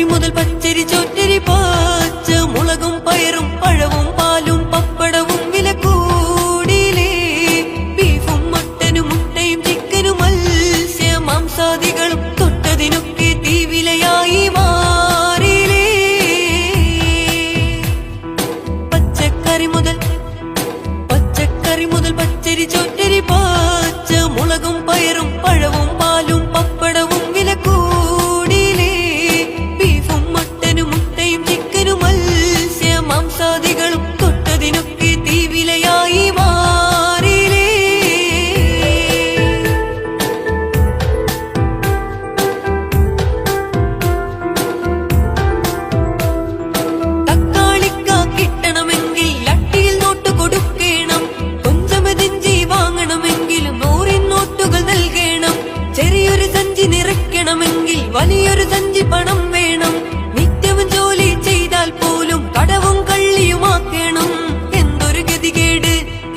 പച്ചക്കറി മുതൽ പച്ചരി ചോറ്റരി പാച്ച മുളകും പയറും പഴവും പാലും പപ്പടവും വില കൂടിയിലേ. ബീഫും മട്ടനും മുട്ടയും ചിക്കനും മത്സ്യ മാംസാദികളും തൊട്ടതിനൊക്കെ തീവിലയായി മാറിയിലേ. പച്ചക്കറി മുതൽ പച്ചരി ചോറ്റരി പാച്ച മുളകും പയറും പഴവും പാലും പപ്പടവും വില കൂടിയിലേ. ബീഫും മട്ടനും മുട്ടയും ചിക്കനും മത്സ്യ മാംസാദികളും തൊട്ടതിനൊക്കെ തീവിലയായി മാറിയിലേ. തക്കാളിക്ക കിട്ടണമെങ്കിൽ അട്ടിയിൽ നോട്ട് കൊടുക്കണം. കൊഞ്ചമതിഞ്ചി വാങ്ങണമെങ്കിലും 100 നോട്ടുകൾ നൽകണം. ചെറിയൊരു സഞ്ചി നിറയ്ക്കണമെങ്കിൽ വലിയൊരു സഞ്ചി പണം വേണം. നിത്യവും ജോലി ചെയ്താൽ പോലും കടവും കള്ളിയുമാക്കണം. എന്തൊരു ഗതികേട്,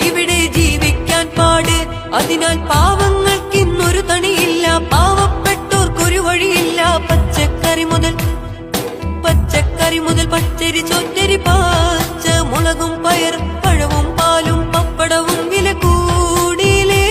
ഇവിടെ ജീവിക്കാൻ പാട്. അതിനാൽ പാവങ്ങൾക്കിന്നൊരു തണിയില്ല, പാവപ്പെട്ടോർക്കൊരു വഴിയില്ല. പച്ചക്കറി മുതൽ പച്ചരി ചോറ്റരി പാച്ച മുളകും പയറും പഴവും പാലും പപ്പടവും വില കൂടിയിലേ.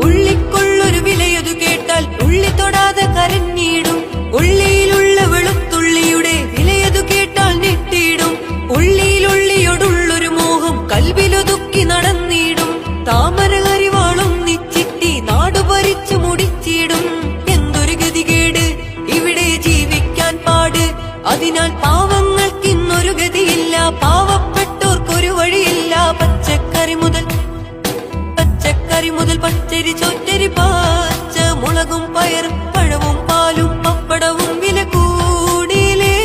ഉള്ളിക്കൊള്ളൊരു വിലയതു കേട്ടാൽ ഉള്ളി തൊടാതെ കരഞ്ഞിടും. ഉള്ളിയിലുള്ള വെളുത്തുള്ളിയുടെ വിലയതു കേട്ടാൽ ഞെട്ടിയിടും. ഉള്ളിയിലുള്ളിയോടുള്ളൊരു മോഹം കൽവിലൊതുക്കി നടന്നിടും. താമര കരിവാളും നിച്ചിട്ടി നാടു ഭരിച്ചു മുടിച്ചിടും. എന്തൊരു ഗതികേട്, ഇവിടെ ജീവിക്കാൻ പാട്. അതിനാൽ പാവങ്ങൾക്കിന്നൊരു ഗതിയില്ല, പാവപ്പെട്ടോർക്കൊരു വഴിയില്ല. പച്ചക്കറി മുതൽ പച്ചരി ചോറ്റരി പാച്ച മുളകും പയറും പഴവും പാലും പപ്പടവും വില കൂടിയിലേ.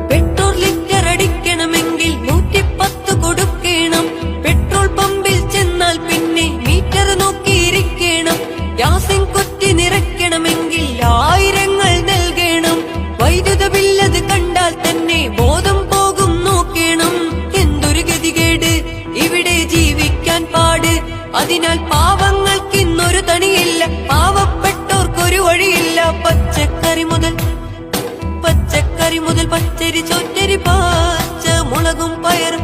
പെട്രോൾ ലിറ്റർ അടിക്കണമെങ്കിൽ 110 കൊടുക്കണം. പെട്രോൾ പമ്പിൽ ചെന്നാൽ പിന്നെ മീറ്റർ നോക്കിയിരിക്കണം. ഗ്യാസിൻ കുറ്റി നിറയ്ക്കണമെങ്കിൽ 1000ങ്ങൾ നൽകണം. വൈദ്യുത ബില്ലത് കണ്ടാൽ തന്നെ ബോധം പോകും നോക്കണം. എന്തൊരു ഗതികേട്, ഇവിടെ ജീവിക്കാൻ പാട്. അതിനാൽ പാവങ്ങൾക്കിന്നൊരു തണിയില്ല, പാവപ്പെട്ടോർക്കൊരു വഴിയില്ല. പച്ചക്കറി മുതൽ പച്ചരി ചോറ്റരി പാച്ച മുളകും പയറും